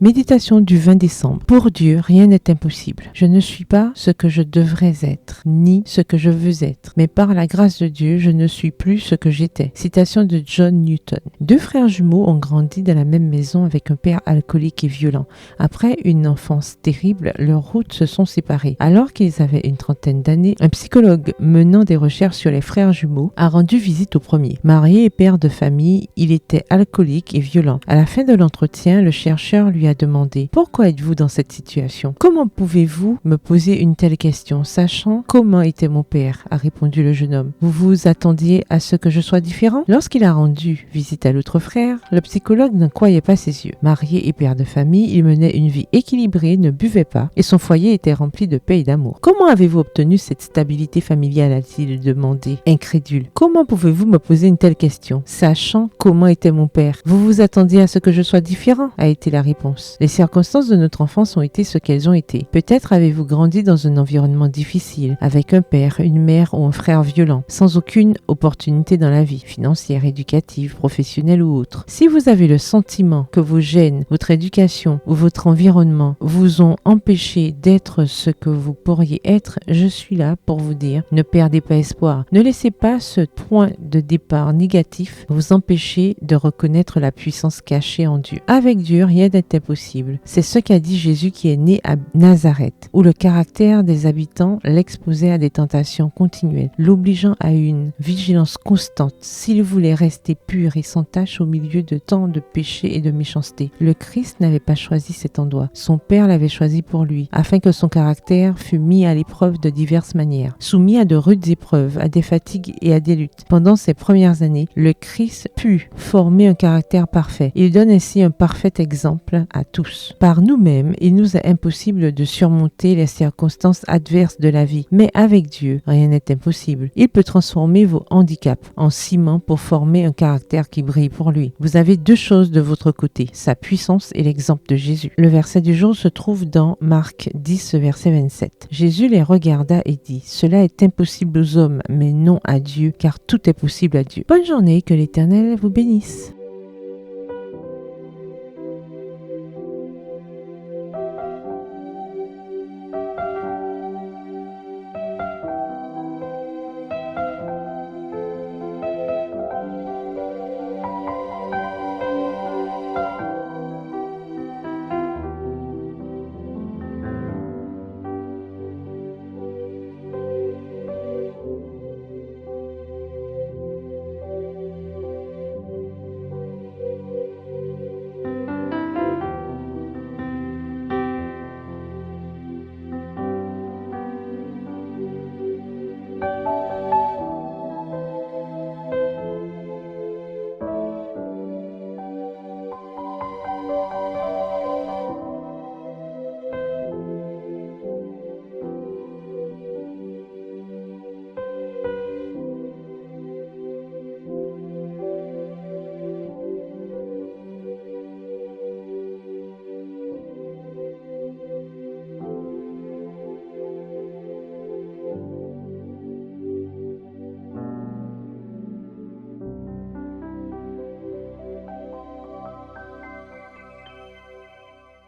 Méditation du 20 décembre. Pour Dieu, rien n'est impossible. Je ne suis pas ce que je devrais être, ni ce que je veux être, mais par la grâce de Dieu, je ne suis plus ce que j'étais. Citation de John Newton. Deux frères jumeaux ont grandi dans la même maison avec un père alcoolique et violent. Après une enfance terrible, leurs routes se sont séparées. Alors qu'ils avaient une trentaine d'années, un psychologue menant des recherches sur les frères jumeaux a rendu visite au premier. Marié et père de famille, il était alcoolique et violent. À la fin de l'entretien, le chercheur lui a demandé « Pourquoi êtes-vous dans cette situation ? Comment pouvez-vous me poser une telle question, sachant comment était mon père ?» a répondu le jeune homme. « Vous vous attendiez à ce que je sois différent ?» Lorsqu'il a rendu visite à l'autre frère, le psychologue n'en croyait pas ses yeux. Marié et père de famille, il menait une vie équilibrée, ne buvait pas et son foyer était rempli de paix et d'amour. « Comment avez-vous obtenu cette stabilité familiale ?» a-t-il demandé, incrédule. « Comment pouvez-vous me poser une telle question, sachant comment était mon père ? Vous vous attendiez à ce que je sois différent ?» a été la réponse. Les circonstances de notre enfance ont été ce qu'elles ont été. Peut-être avez-vous grandi dans un environnement difficile, avec un père, une mère ou un frère violent, sans aucune opportunité dans la vie, financière, éducative, professionnelle ou autre. Si vous avez le sentiment que vos gènes, votre éducation ou votre environnement vous ont empêché d'être ce que vous pourriez être, je suis là pour vous dire, ne perdez pas espoir. Ne laissez pas ce point de départ négatif vous empêcher de reconnaître la puissance cachée en Dieu. Avec Dieu, rien n'est impossible. C'est ce qu'a dit Jésus qui est né à Nazareth, où le caractère des habitants l'exposait à des tentations continuelles, l'obligeant à une vigilance constante s'il voulait rester pur et sans tache au milieu de tant de péchés et de méchanceté. Le Christ n'avait pas choisi cet endroit. Son Père l'avait choisi pour lui, afin que son caractère fût mis à l'épreuve de diverses manières, soumis à de rudes épreuves, à des fatigues et à des luttes. Pendant ces premières années, le Christ put former un caractère parfait. Il donne ainsi un parfait exemple à tous. Par nous-mêmes, il nous est impossible de surmonter les circonstances adverses de la vie. Mais avec Dieu, rien n'est impossible. Il peut transformer vos handicaps en ciment pour former un caractère qui brille pour lui. Vous avez deux choses de votre côté, sa puissance et l'exemple de Jésus. Le verset du jour se trouve dans Marc 10, verset 27. Jésus les regarda et dit « Cela est impossible aux hommes, mais non à Dieu, car tout est possible à Dieu. » Bonne journée, que l'Éternel vous bénisse.